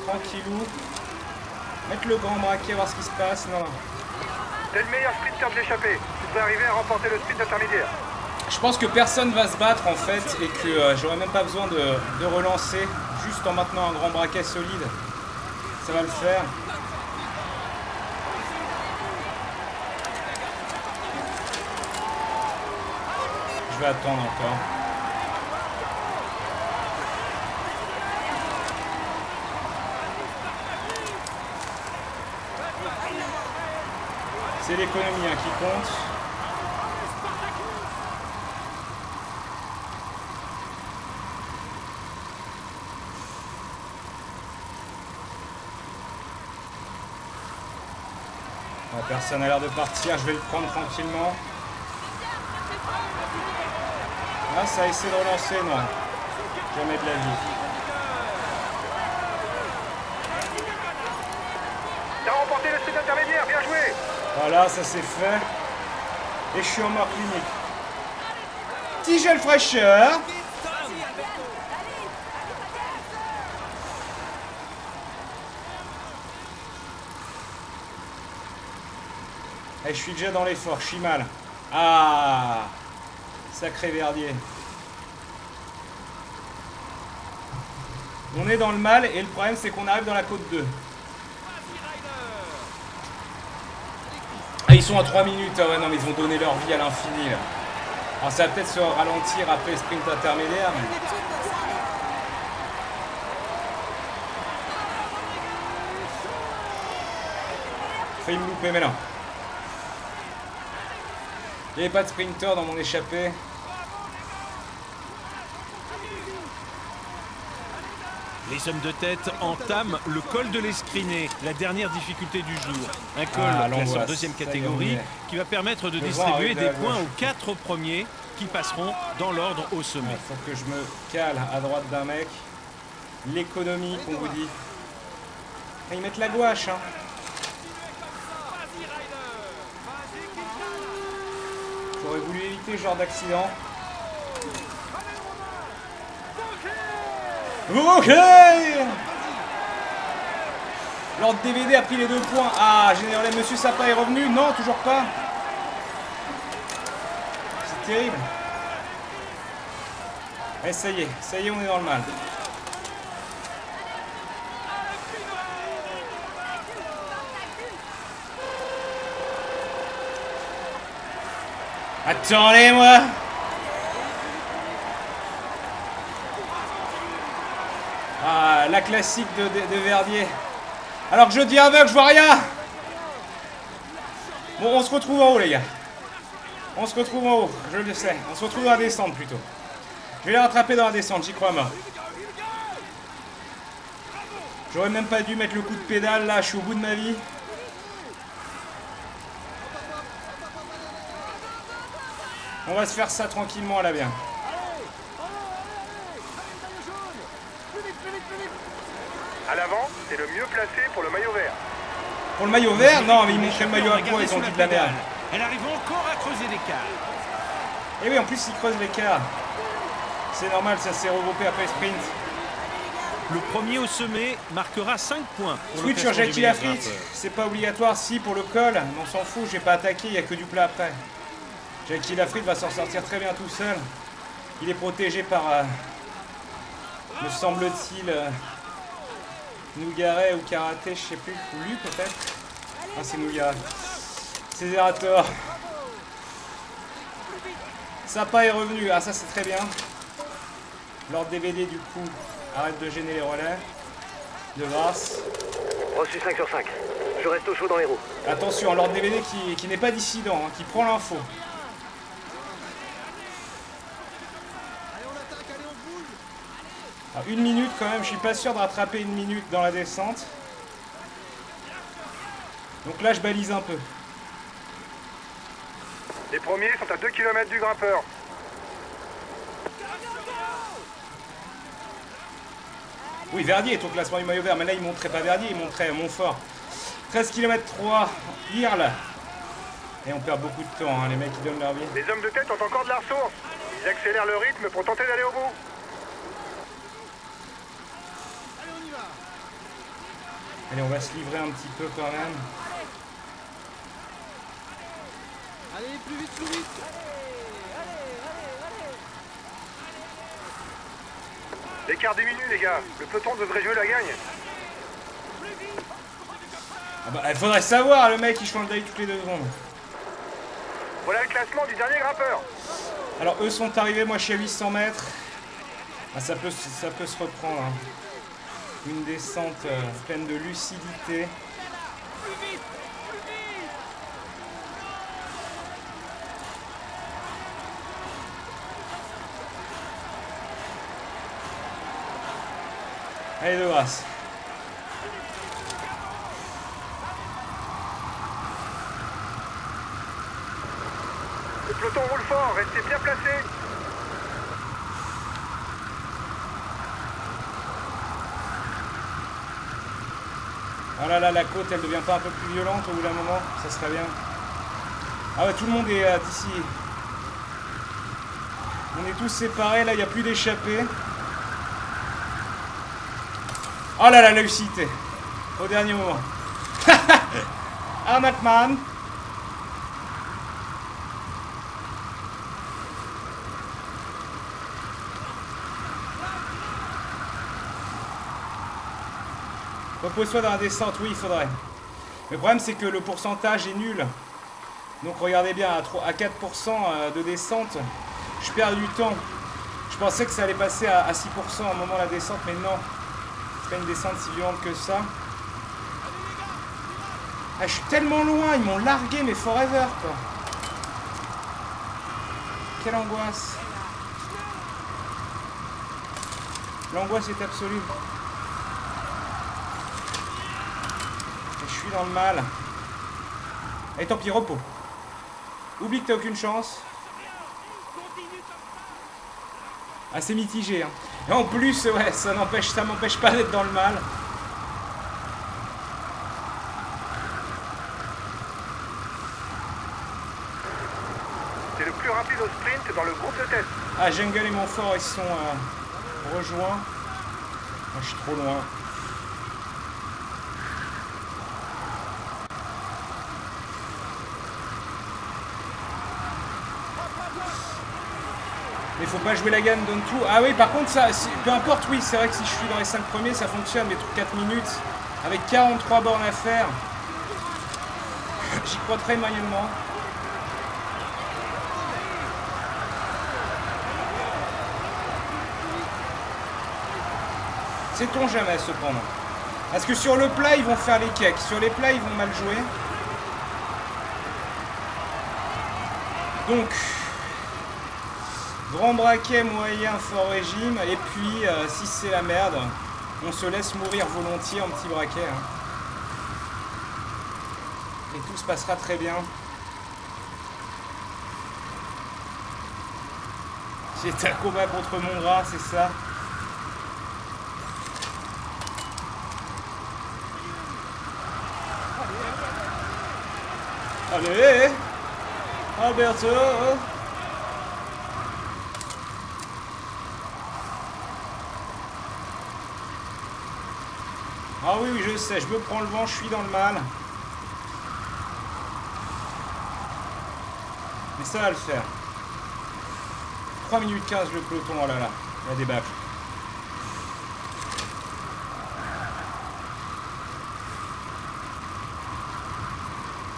[SPEAKER 1] tranquillou. Mettre le grand braquet, voir ce qui se passe. Non.
[SPEAKER 4] T'es le meilleur sprinter de l'échappée. Tu devrais arriver à remporter le sprint intermédiaire.
[SPEAKER 1] Je pense que personne va se battre en fait. Et que j'aurais même pas besoin de relancer. Juste en maintenant un grand braquet solide. Ça va le faire. Je vais attendre encore. C'est l'économie qui compte. Ouais, personne n'a l'air de partir, je vais le prendre tranquillement. Ah, ça essaie de relancer, non. Jamais de la vie.
[SPEAKER 4] T'as remporté le sprint intermédiaire, bien joué.
[SPEAKER 1] Voilà, ça c'est fait. Et je suis en mort clinique. Petit gel fraîcheur. Et je suis déjà dans l'effort, je suis mal. Ah, sacré Verdier. On est dans le mal et le problème c'est qu'on arrive dans la côte 2. Ah, ils sont à 3 minutes. Ah ouais, non, mais ils vont donner leur vie à l'infini là. Alors ça va peut-être se ralentir après le sprint intermédiaire. Mais... failli me louper, mais non. Il n'y avait pas de sprinter dans mon échappée.
[SPEAKER 3] Les hommes de tête entament le col de l'Escriné, la dernière difficulté du jour. Un col classé en deuxième catégorie qui va permettre de distribuer des points aux 4 premiers qui passeront dans l'ordre au sommet.
[SPEAKER 1] Il faut que je me cale à droite d'un mec. L'économie qu'on vous dit. Ils mettent la gouache, hein. J'aurais voulu éviter ce genre d'accident. Ok. Lord DVD a pris les 2 points. Ah, Général Monsieur Sapa est revenu. Non, toujours pas. C'est terrible. Et ça y est, on est dans le mal. Attendez-moi. Ah, la classique de Verdier. Alors que je dis aveugle, je vois rien. Bon, on se retrouve en haut, les gars. On se retrouve en haut, je le sais. On se retrouve dans la descente, plutôt. Je vais les rattraper dans la descente, j'y crois mort. J'aurais même pas dû mettre le coup de pédale, là. Je suis au bout de ma vie. On va se faire ça tranquillement à la bien.
[SPEAKER 4] À l'avant, c'est le mieux placé pour le maillot vert.
[SPEAKER 1] Pour le maillot vert? Non, mais ils montrent le maillot à quoi, ils ont dit de la merde.
[SPEAKER 3] Elle arrive encore à creuser l'écart.
[SPEAKER 1] Et oui, en plus, ils creusent l'écart. C'est normal, ça s'est regroupé après le sprint.
[SPEAKER 3] Le premier au sommet marquera 5 points.
[SPEAKER 1] Switch sur Jackie Lafritte, c'est pas obligatoire. Si, pour le col, on s'en fout, je vais pas attaquer, il n'y a que du plat après. Jackie Lafritte va s'en sortir très bien tout seul. Il est protégé par, me semble-t-il, Nougaret ou Karaté, je sais plus, ou lui peut-être. Ah, c'est Nougaret. C'est Zerator. Sapa est revenu, ah ça c'est très bien. Lord DVD du coup, arrête de gêner les relais. De grâce.
[SPEAKER 5] Reçu 5 sur 5. Je reste au chaud dans les roues.
[SPEAKER 1] Attention, Lord DVD qui n'est pas dissident, hein, qui prend l'info. Alors, 1 minute quand même, je suis pas sûr de rattraper 1 minute dans la descente. Donc là je balise un peu.
[SPEAKER 4] Les premiers sont à 2 km du grimpeur.
[SPEAKER 1] Oui, Verdier est au classement du maillot vert, mais là il montrait pas Verdier, il montrait Montfort. 13 km 3, Irle. Et on perd beaucoup de temps, hein, les mecs qui donnent leur vie.
[SPEAKER 4] Les hommes de tête ont encore de la ressource. Ils accélèrent le rythme pour tenter d'aller au bout.
[SPEAKER 1] Allez, on va se livrer un petit peu quand même.
[SPEAKER 6] Allez, plus vite, plus vite.
[SPEAKER 4] L'écart diminue, les gars. Le peloton devrait jouer la gagne.
[SPEAKER 1] Ah bah, il faudrait savoir, le mec il change d'avis toutes les 2 secondes.
[SPEAKER 4] Voilà le classement du dernier grimpeur.
[SPEAKER 1] Alors eux sont arrivés, moi je suis à 800 mètres. Ah, ça peut se reprendre. Hein. Une descente pleine de lucidité. Allez, de grâce.
[SPEAKER 4] peloton roule fort, restez bien placés.
[SPEAKER 1] Oh là là, la côte, elle devient pas un peu plus violente au bout d'un moment? Ça serait bien. Ah ouais, tout le monde est d'ici. On est tous séparés, là, il n'y a plus d'échappée. Oh là là, la réussite. Au dernier moment. Arnaqueman. Repose-toi dans la descente, oui, il faudrait. Le problème, c'est que le pourcentage est nul. Donc, regardez bien, à 4% de descente, je perds du temps. Je pensais que ça allait passer à 6% à un moment la descente, mais non. C'est pas une descente si violente que ça. Ah, je suis tellement loin, ils m'ont largué, mais forever, quoi. Quelle angoisse. L'angoisse est absolue. Je suis dans le mal. Allez, tant pis, repos. Oublie que t'as aucune chance. Ah, c'est mitigé, hein. Et en plus, ouais, ça m'empêche pas d'être dans le mal.
[SPEAKER 4] C'est le plus rapide au sprint dans le groupe de test.
[SPEAKER 1] Ah, Jungle et Montfort, ils sont rejoints. Moi, je suis trop loin. Mais faut pas jouer la gamme dans tout. Ah oui, par contre, ça, peu importe, oui, c'est vrai que si je suis dans les 5 premiers, ça fonctionne, mais 4 minutes, avec 43 bornes à faire, j'y crois très moyennement. Sait-on jamais, cependant. Parce que sur le plat, ils vont faire les cakes. Sur les plats, ils vont mal jouer. Donc... grand braquet, moyen, fort régime, et puis si c'est la merde, on se laisse mourir volontiers en petit braquet. Hein. Et tout se passera très bien. C'est un combat contre mon gras, c'est ça. Allez, Alberto. Ah oui, je sais, je me prends le vent, je suis dans le mal. Mais ça va le faire. 3 minutes 15 le peloton, oh là là, la débâcle.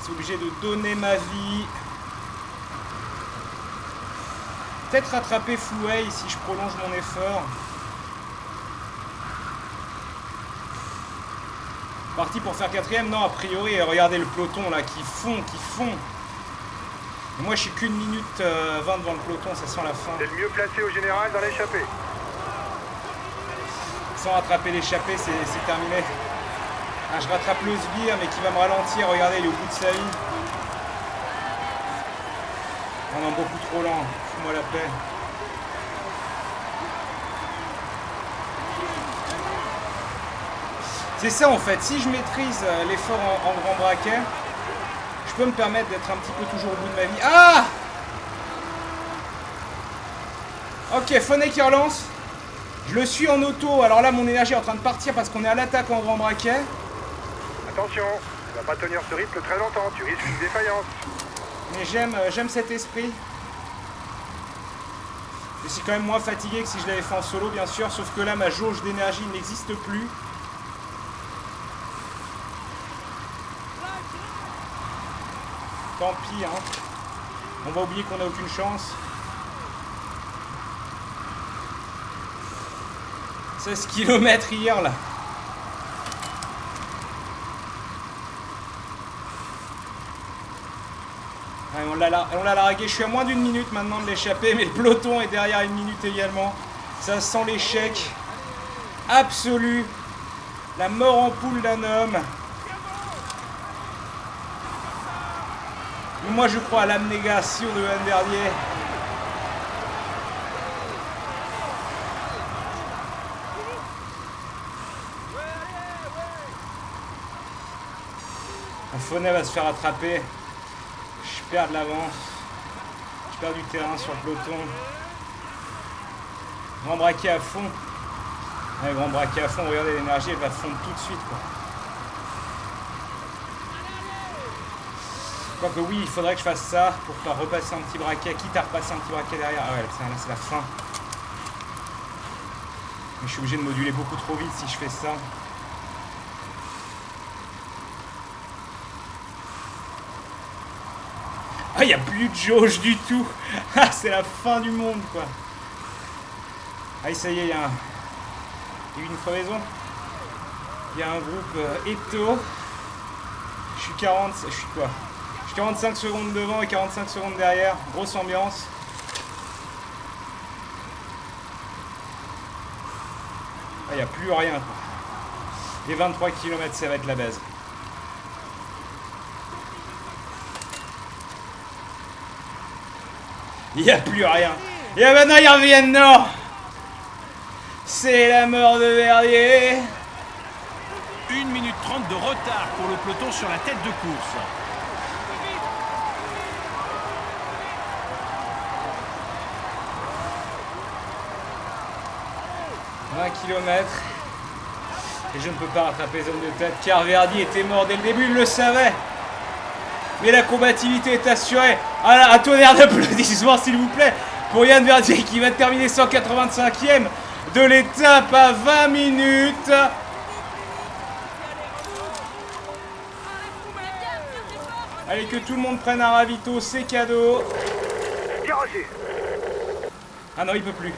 [SPEAKER 1] C'est obligé de donner ma vie. Peut-être rattraper Fouet si je prolonge mon effort. Parti pour faire 4ème? Non, a priori, regardez le peloton là, qui fond. Et moi, je suis qu'une minute 20 devant le peloton, ça sent la fin.
[SPEAKER 4] C'est le mieux placé au général dans l'échappée.
[SPEAKER 1] Sans rattraper l'échappée, c'est terminé. Ah, je rattrape le sbire, mais qui va me ralentir. Regardez, il est au bout de sa vie. Oh non, beaucoup trop lent. Fous-moi la paix. C'est ça en fait, si je maîtrise l'effort en grand braquet, je peux me permettre d'être un petit peu toujours au bout de ma vie. Ah! Ok, Fonnet qui relance. Je le suis en auto, alors là mon énergie est en train de partir parce qu'on est à l'attaque en grand braquet.
[SPEAKER 4] Attention, tu vas pas tenir ce rythme très longtemps, tu risques une défaillance.
[SPEAKER 1] Mais j'aime cet esprit. Je suis quand même moins fatigué que si je l'avais fait en solo bien sûr, sauf que là ma jauge d'énergie n'existe plus. Tant pis, hein. On va oublier qu'on n'a aucune chance. 16 km hier, là. Allez, on l'a largué. Je suis à moins d'une minute maintenant de l'échapper, mais le peloton est derrière une minute également. Ça sent l'échec absolu. La mort en poule d'un homme. Moi je crois à l'abnégation de Johan Verdier. Fonnet va se faire attraper. Je perds de l'avance. Je perds du terrain sur le peloton. Grand braquet à fond. Ouais, grand braquet à fond, regardez l'énergie, elle va fondre tout de suite quoi. Quoique oui, il faudrait que je fasse ça pour pas repasser un petit braquet, quitte à repasser un petit braquet derrière. Ah ouais, là c'est la fin. Mais je suis obligé de moduler beaucoup trop vite si je fais ça. Ah, il n'y a plus de jauge du tout. Ah, c'est la fin du monde quoi. Ah, ça y est, il y a eu une crevaison. Il y a un groupe Eto. Je suis 45 secondes devant et 45 secondes derrière. Grosse ambiance. Ah, il n'y a plus rien quoi. Les 23 km, ça va être la baise. Il n'y a plus rien. Et maintenant ils reviennent, non. C'est la mort de Verdier.
[SPEAKER 3] 1 minute 30 de retard pour le peloton sur la tête de course. «
[SPEAKER 1] 20 km. Et je ne peux pas rattraper zone de tête car Verdier était mort dès le début, il le savait. Mais la combativité est assurée. Ah, un tonnerre d'applaudissements s'il vous plaît pour Johan Verdier qui va terminer 185e de l'étape à 20 minutes. Allez, que tout le monde prenne un ravito, c'est cadeau.
[SPEAKER 4] Bien reçu.
[SPEAKER 1] Ah non, il peut plus.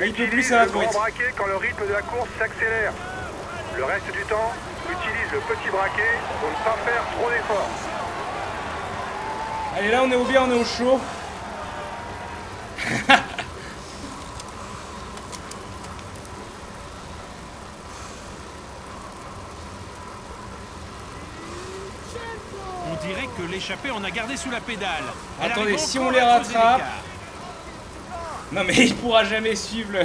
[SPEAKER 1] Il peut plus, ça va trop vite.
[SPEAKER 4] Utilise le grand braquet quand le rythme de la course s'accélère. Le reste du temps, utilise le petit braquet pour ne pas faire trop d'efforts.
[SPEAKER 1] Allez, là on est au bien, on est au chaud.
[SPEAKER 3] On dirait que l'échappée en a gardé sous la pédale. Elle
[SPEAKER 1] Attendez,
[SPEAKER 3] arrive
[SPEAKER 1] si
[SPEAKER 3] encore
[SPEAKER 1] on les
[SPEAKER 3] à creuser
[SPEAKER 1] rattrape...
[SPEAKER 3] l'écart.
[SPEAKER 1] Non mais il pourra jamais suivre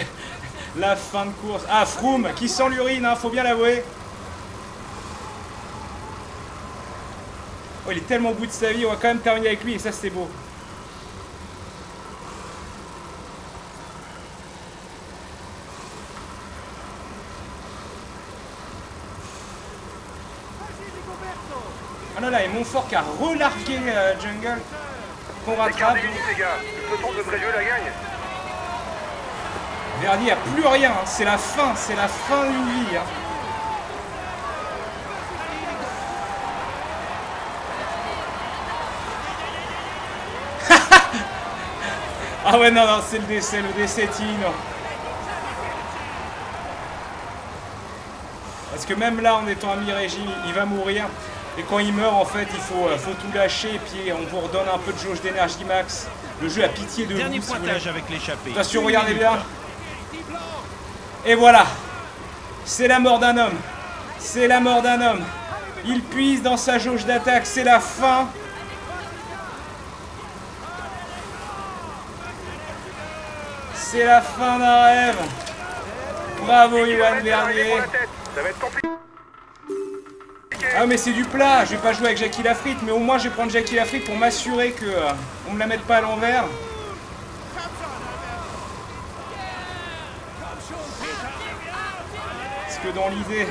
[SPEAKER 1] la fin de course. Ah, Froome qui sent l'urine, hein, faut bien l'avouer. Oh, il est tellement au bout de sa vie, on va quand même terminer avec lui et ça c'est beau. Ah non là, et Montfort qui a relargué Jungle. Qu'on rattrape.
[SPEAKER 4] Les gars, le peloton de Bréjeux la gagne.
[SPEAKER 1] Verdier a plus rien, hein. C'est la fin d'une vie. Hein. Ah ouais, non, c'est le décès Tino. Parce que même là, en étant à mi-régime, il va mourir. Et quand il meurt, en fait, il faut tout lâcher et puis on vous redonne un peu de jauge d'énergie max. Le jeu a pitié de vous.
[SPEAKER 3] Dernier
[SPEAKER 1] si vous
[SPEAKER 3] pointage
[SPEAKER 1] voulez.
[SPEAKER 3] avec l'échappée.
[SPEAKER 1] Attention, regardez bien. Et voilà. C'est la mort d'un homme. C'est la mort d'un homme. Il puise dans sa jauge d'attaque. C'est la fin. C'est la fin d'un rêve. Bravo, Johan Verdier.
[SPEAKER 4] Ça va être compliqué.
[SPEAKER 1] Ah mais c'est du plat, je vais pas jouer avec Jackie Lafritte, mais au moins je vais prendre Jackie Lafritte pour m'assurer que on me la mette pas à l'envers. Parce que dans l'idée,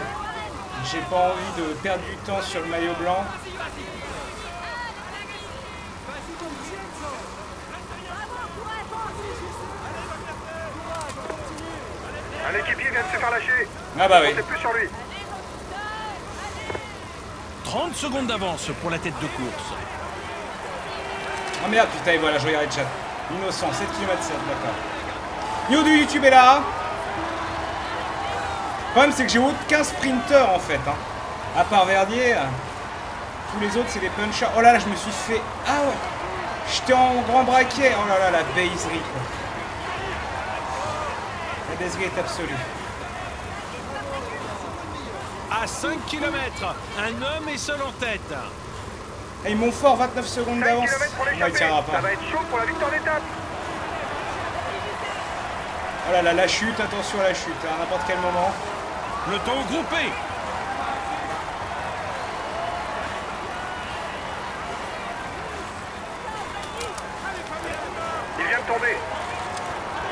[SPEAKER 1] j'ai pas envie de perdre du temps sur le maillot blanc.
[SPEAKER 4] Un équipier vient de se faire lâcher.
[SPEAKER 1] Ah bah oui.
[SPEAKER 4] On sait plus sur lui.
[SPEAKER 3] 30 secondes d'avance pour la tête de course.
[SPEAKER 1] Ah merde, putain, et voilà, je regardais le chat. Innocent, 7 km 7, d'accord. Yo du YouTube est là. Le problème, c'est que j'ai aucun sprinter en fait. Hein. À part Verdier, tous les autres, c'est des punchers. Oh là là, je me suis fait. Ah ouais. J'étais en grand braquet. Oh là là, la baiserie quoi. La baiserie est absolue.
[SPEAKER 3] À 5 km, un homme est seul en tête.
[SPEAKER 1] Et ils montent fort, 29 secondes d'avance.
[SPEAKER 4] Il tiendra pas. Ça va être chaud pour la victoire d'étape.
[SPEAKER 1] Oh là là, la chute, attention à la chute, à n'importe quel moment.
[SPEAKER 3] Peloton groupé.
[SPEAKER 4] Il vient de tomber.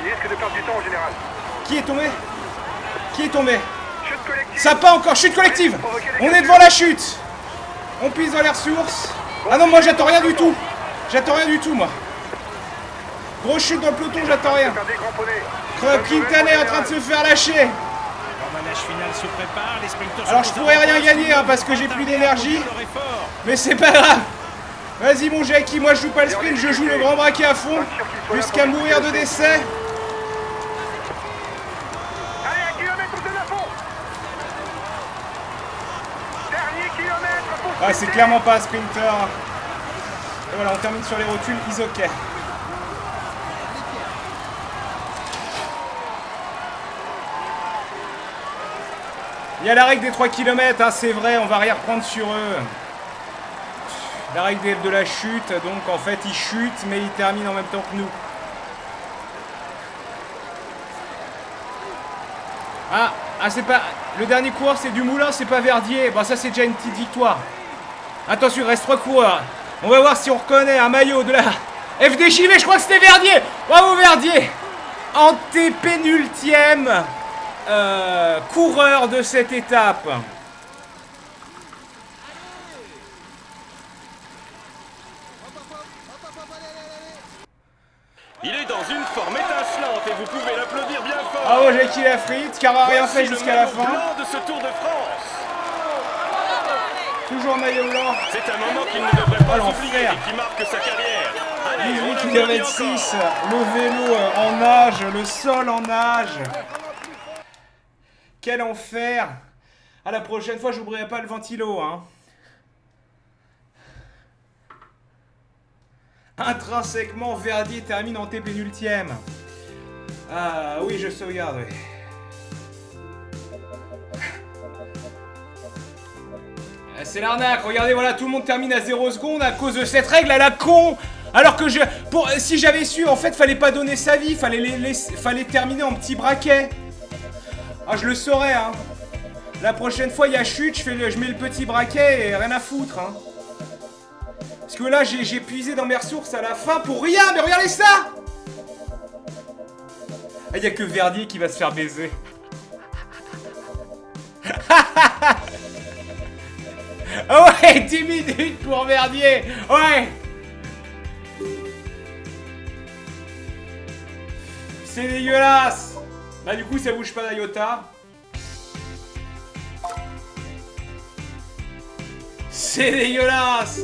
[SPEAKER 4] Il risque de perdre du temps en général.
[SPEAKER 1] Qui est tombé? Qui est tombé?
[SPEAKER 4] Chute collective.
[SPEAKER 1] Ça pas encore, chute collective. On est devant la chute. On pisse dans les ressources. Ah non, moi j'attends rien du tout. J'attends rien du tout, moi. Grosse chute dans le peloton, j'attends rien. Quintana est en train de se faire lâcher.
[SPEAKER 3] L'emballage final se prépare, les sprinters.
[SPEAKER 1] Alors je pourrais rien gagner hein, parce que j'ai plus d'énergie. Mais c'est pas grave. Vas-y mon Jackie, moi je joue pas le sprint, je joue le grand braquet à fond. Jusqu'à mourir de décès.
[SPEAKER 4] Allez, 1 kilomètre de la fond. Dernier kilomètre.
[SPEAKER 1] Ah c'est clairement pas un sprinter. Et voilà, on termine sur les rotules, is ok. Il y a la règle des 3 km, hein, c'est vrai, on va rien reprendre sur eux. La règle de la chute, donc en fait ils chutent mais ils terminent en même temps que nous. Ah c'est pas... Le dernier coureur c'est Dumoulin, c'est pas Verdier. Bon ça c'est déjà une petite victoire. Attention, il reste 3 coureurs. On va voir si on reconnaît un maillot de la FDJV, je crois que c'était Verdier. Bravo Verdier. Antépénultième coureur de cette étape.
[SPEAKER 7] Il est dans une forme étincelante et vous pouvez l'applaudir bien fort.
[SPEAKER 1] Bravo Jackie Lafritte, qui n'a rien fait jusqu'à la fin.
[SPEAKER 7] De ce Tour de France.
[SPEAKER 1] Toujours maillot blanc.
[SPEAKER 7] C'est un moment qu'il ne devrait pas oublier et qui marque sa carrière.
[SPEAKER 1] 18 km 6, le vélo en nage, le sol en nage. Quel enfer. À la prochaine fois, j'ouvrirai pas le ventilo, hein. Intrinsèquement, Verdier termine en T-pénultième. Ah oui, je sauvegarde, oui. C'est l'arnaque, regardez, voilà, tout le monde termine à 0 secondes à cause de cette règle à la con. Alors que si j'avais su, en fait, fallait pas donner sa vie, fallait terminer en petit braquet. Ah, je le saurais, hein. La prochaine fois, il y a chute, je mets le petit braquet et rien à foutre, hein. Parce que là, j'ai puisé dans mes ressources à la fin pour rien, mais regardez ça. Ah, il y a que Verdier qui va se faire baiser. Ouais, 10 minutes pour Verdier. Ouais. C'est dégueulasse. Bah du coup, ça bouge pas d'Iota. C'est dégueulasse.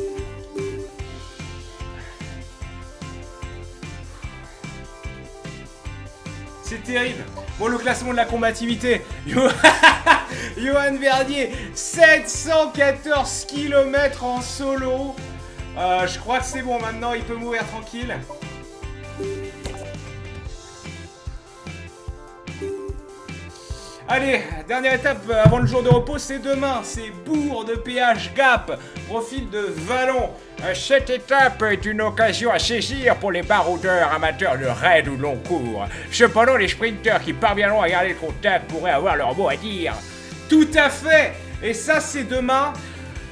[SPEAKER 1] C'est terrible. Bon, le classement de la combativité. Johan Verdier, 714 km en solo. Je crois que c'est bon maintenant, il peut mourir tranquille. Allez, dernière étape avant le jour de repos, c'est demain. C'est Bourg de Péage Gap, profil de Vallon.
[SPEAKER 2] Cette étape est une occasion à saisir pour les baroudeurs amateurs de raid ou long cours. Cependant, les sprinteurs qui parviendront à garder le contact pourraient avoir leur mot à dire.
[SPEAKER 1] Tout à fait. Et ça, c'est demain.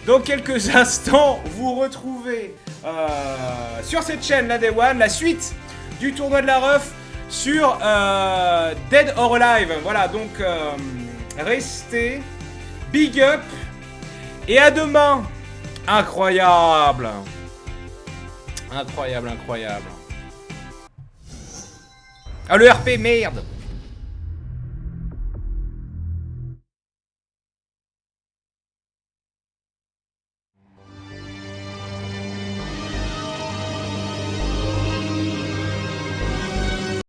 [SPEAKER 1] Dans quelques instants, vous retrouvez sur cette chaîne, la Day One, la suite du tournoi de la Ref sur Dead or Alive. Voilà, donc restez, big up et à demain. Incroyable. Incroyable, incroyable. Ah, le RP, merde.